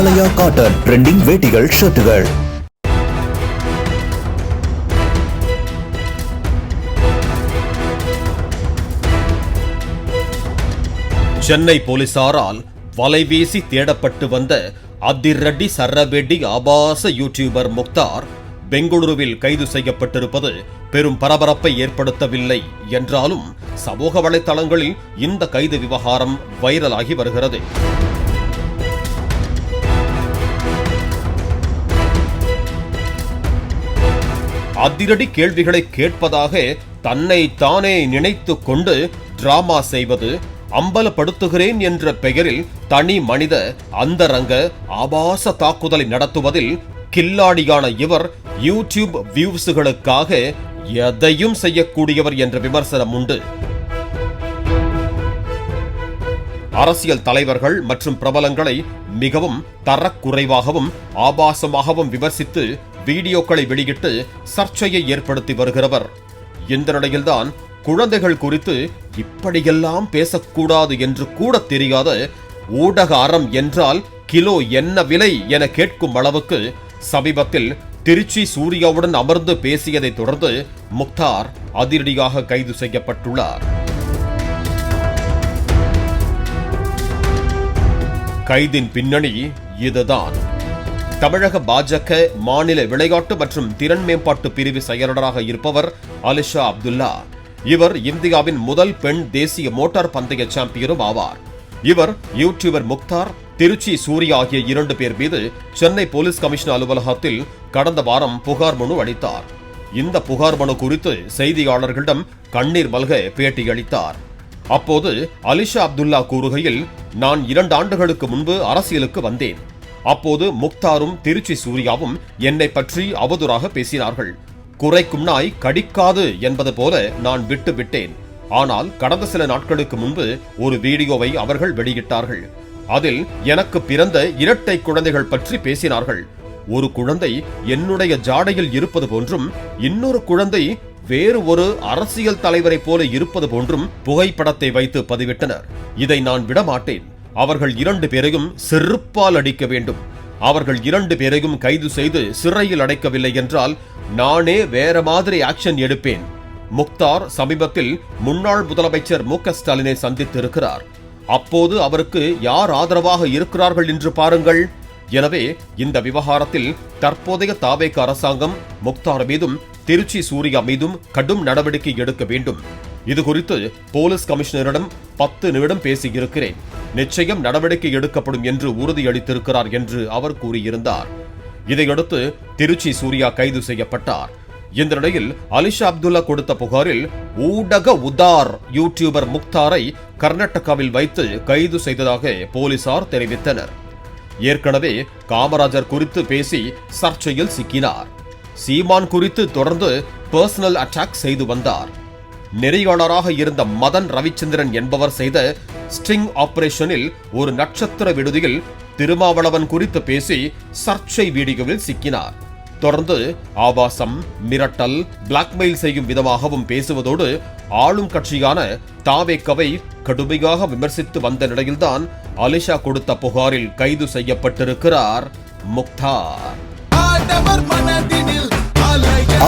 ஆலயா cotton trending வேட்டிகள் ஷர்ட்டுகள். சென்னை போலீசாரால் வலைவீசி தேடப்பட்டு வந்த அதிரடி சரவெடி ஆபாச யூடியூபர் முக்தார் பெங்களூருவில் கைது செய்யப்பட்டிருப்பது பெரும் பரபரப்பை ஏற்படுத்தவில்லை என்றாலும் சமூக வலைதளங்களில் இந்த கைது விவகாரம் வைரலாகி வருகிறது. அதிரடி கேள்விகளை கேட்பதாக தன்னை தானே நினைத்துக் கொண்டு டிராமா செய்வது, அம்பலப்படுத்துகிறேன் என்ற பெயரில் தனி மனித அந்தரங்க ஆபாச தாக்குதலை நடத்துவதில் கில்லாடியான இவர் யூடியூப் வியூஸ்களுக்காக எதையும் செய்யக்கூடியவர் என்ற விமர்சனம் உண்டு. அரசியல் தலைவர்கள் மற்றும் பிரபலங்களை மிகவும் தரக்குறைவாகவும் ஆபாசமாகவும் விமர்சித்து வீடியோக்களை வெளியிட்டு சர்ச்சையை ஏற்படுத்தி வருகிறவர். இந்த நிலையில்தான் குழந்தைகள் குறித்து இப்படியெல்லாம் பேசக்கூடாது என்று கூட தெரியாத ஊடக அறம் என்றால் கிலோ என்ன விலை என கேட்கும் அளவுக்கு சமீபத்தில் திருச்சி சூர்யாவுடன் அமர்ந்து பேசியதை தொடர்ந்து முக்தார் அதிரடியாக கைது செய்யப்பட்டுள்ளார். கைதின் பின்னணி இதுதான். தமிழக பாஜக மாநில விளையாட்டு மற்றும் திறன் மேம்பாட்டு பிரிவு செயலாளராக இருப்பவர் அலிஷா அப்துல்லா. இவர் இந்தியாவின் முதல் பெண் தேசிய மோட்டார் பந்தய சாம்பியனும் ஆவார். இவர் யூடியூபர் முக்தார், திருச்சி சூர்யா ஆகிய 2 பேர் மீது சென்னை போலீஸ் கமிஷனர் அலுவலகத்தில் கடந்த வாரம் புகார் மனு அளித்தார். இந்த புகார் மனு குறித்து செய்தியாளர்களிடம் கண்ணீர் மல்க பேட்டியளித்தார். அப்போது அலிஷா அப்துல்லா கூறுகையில், நான் 2 ஆண்டுகளுக்கு முன்பு அரசியலுக்கு வந்தேன். அப்போது முக்தாரும் திருச்சி சூர்யாவும் என்னை பற்றி அவதூறாக பேசினார்கள். குறைக்கும் நாய் கடிக்காது என்பது போல நான் விட்டு விட்டேன். ஆனால் கடந்த சில நாட்களுக்கு முன்பு ஒரு வீடியோவை அவர்கள் வெளியிட்டார்கள். அதில் எனக்கு பிறந்த இரட்டை குழந்தைகள் பற்றி பேசினார்கள். ஒரு குழந்தை என்னுடைய ஜாடையில் இருப்பது போன்றும் இன்னொரு குழந்தை வேறு ஒரு அரசியல் தலைவரை போல இருப்பது போன்றும் புகைப்படத்தை வைத்து பதிவிட்டனர். இதை நான் விடமாட்டேன். அவர்கள் 2 பேரையும் செருப்பால் அடிக்க வேண்டும். அவர்கள் 2 பேரையும் கைது செய்து சிறையில் அடைக்கவில்லை என்றால் நானே வேற மாதிரி ஆக்ஷன் எடுப்பேன். முக்தார் சமீபத்தில் முன்னாள் முதலமைச்சர் மு.க. ஸ்டாலினை சந்தித்திருக்கிறார். அப்போது அவருக்கு யார் ஆதரவாக இருக்கிறார்கள் என்று பாருங்கள். எனவே இந்த விவகாரத்தில் தற்போதைய தாவேக அரசாங்கம் முக்தார் மீதும் திருச்சி சூர்யா மீதும் கடும் நடவடிக்கை எடுக்க வேண்டும். இது குறித்து போலீஸ் கமிஷனரிடம் 10 நிமிடம் பேசியிருக்கிறேன். நிச்சயம் நடவடிக்கை எடுக்கப்படும் என்று உறுதியளித்திருக்கிறார் என்று அவர் கூறியிருந்தார். இதையடுத்து திருச்சி சூர்யா கைது செய்யப்பட்டார். இந்த நிலையில் அலிஷா அப்துல்லா கொடுத்த புகாரில் ஊடக உதார் யூடியூபர் முக்தாரை கர்நாடகாவில் வைத்து கைது செய்ததாக போலீசார் தெரிவித்தனர். ஏற்கனவே காமராஜர் குறித்து பேசி சர்ச்சையில் சிக்கினார். சீமான் குறித்து தொடர்ந்து பர்சனல் அட்டாக் செய்து வந்தார். நெறியாளராக இருந்த மதன் ரவிச்சந்திரன் என்பவர் செய்த ஸ்டிங் ஆபரேஷனில் ஒரு நட்சத்திர விடுதியில் திருமாவளவன் குறித்து பேசி சர்ச்சை வீடியோவில் சிக்கினார். தொடர்ந்து ஆபாசம், மிரட்டல், பிளாக்மெயில் செய்யும் விதமாகவும் பேசுவதோடு ஆளும் கட்சியான தாவேகவை கடுமையாக விமர்சித்து வந்த நிலையில்தான் அலிஷா கொடுத்த புகாரில் கைது செய்யப்பட்டிருக்கிறார் முக்தார்.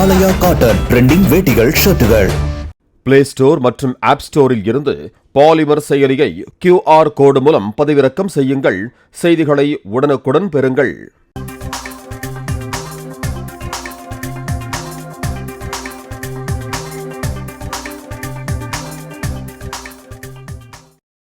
ஆலயா காட்டன் ட்ரெண்டிங் வேட்டிகள் ஷர்ட்டுகள். பிளே ஸ்டோர் மற்றும் ஆப் ஸ்டோரில் இருந்து பாலிமர் செயலியை QR கோடு மூலம் பதிவிறக்கம் செய்யுங்கள். செய்திகளை உடனுக்குடன் பெறுங்கள்.